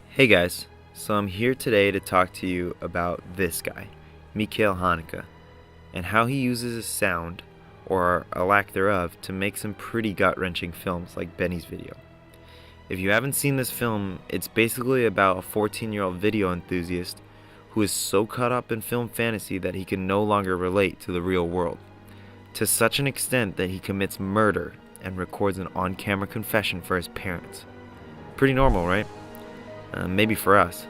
Hey guys, so I'm here today to talk to you about this guy, Mikhail Haneke, and how he uses his sound, or a lack thereof, to make some pretty gut-wrenching films like Benny's Video. If you haven't seen this film, it's basically about a 14-year-old video enthusiast who is so caught up in film fantasy that he can no longer relate to the real world, to such an extent that he commits murder and records an on-camera confession for his parents. Pretty normal, right? Maybe for us.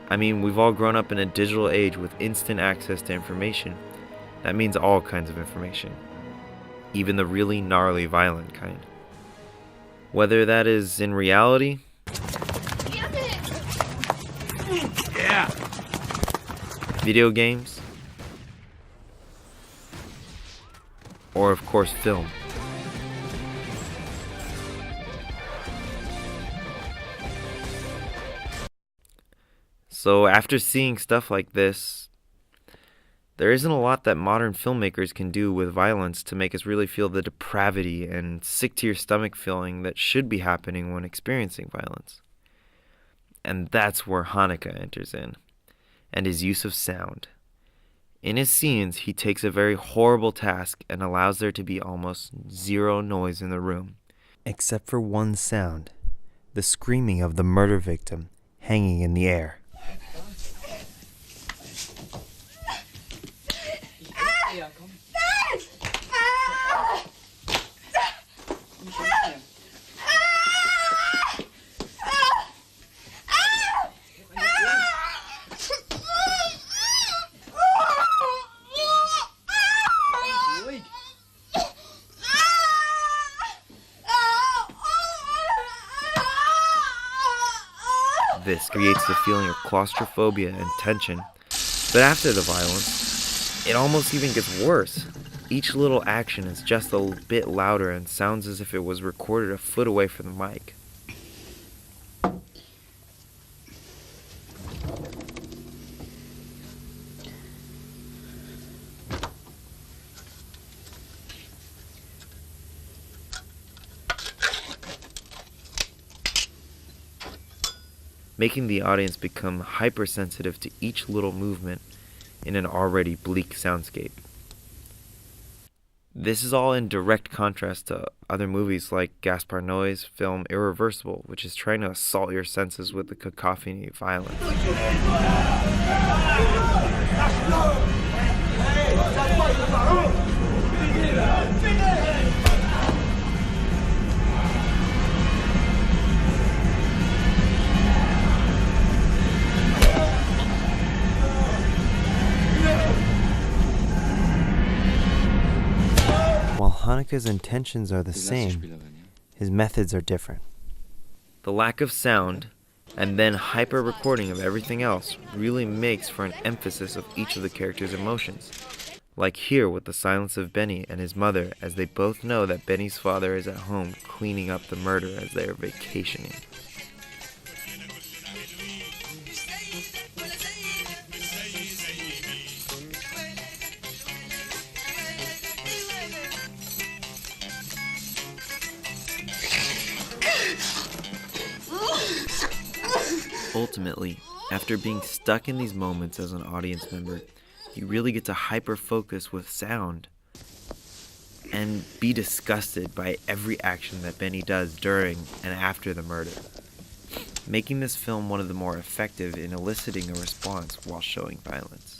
I mean, we've all grown up in a digital age with instant access to information. That means all kinds of information, even the really gnarly violent kind. Whether that is in reality, Yeah. video games, or of course film. So after seeing stuff like this, there isn't a lot that modern filmmakers can do with violence to make us really feel the depravity and sick to your stomach feeling that should be happening when experiencing violence. And that's where Haneke enters in, and his use of sound. In his scenes, he takes a very horrible task and allows there to be almost zero noise in the room, except for one sound, the screaming of the murder victim hanging in the air. Ja, komm. Ruhig. This creates the feeling of claustrophobia and tension, but after the violence, it almost even gets worse. Each little action is just a bit louder and sounds as if it was recorded a foot away from the mic. Making the audience become hypersensitive to each little movement in an already bleak soundscape. This is all in direct contrast to other movies like Gaspar Noé's film Irreversible, which is trying to assault your senses with the cacophony of violence. While Haneke's intentions are the same, his methods are different. The lack of sound, and then hyper recording of everything else, really makes for an emphasis of each of the characters' emotions. Like here with the silence of Benny and his mother as they both know that Benny's father is at home cleaning up the murder as they are vacationing. Ultimately, after being stuck in these moments as an audience member, you really get to hyper-focus with sound and be disgusted by every action that Benny does during and after the murder, making this film one of the more effective in eliciting a response while showing violence.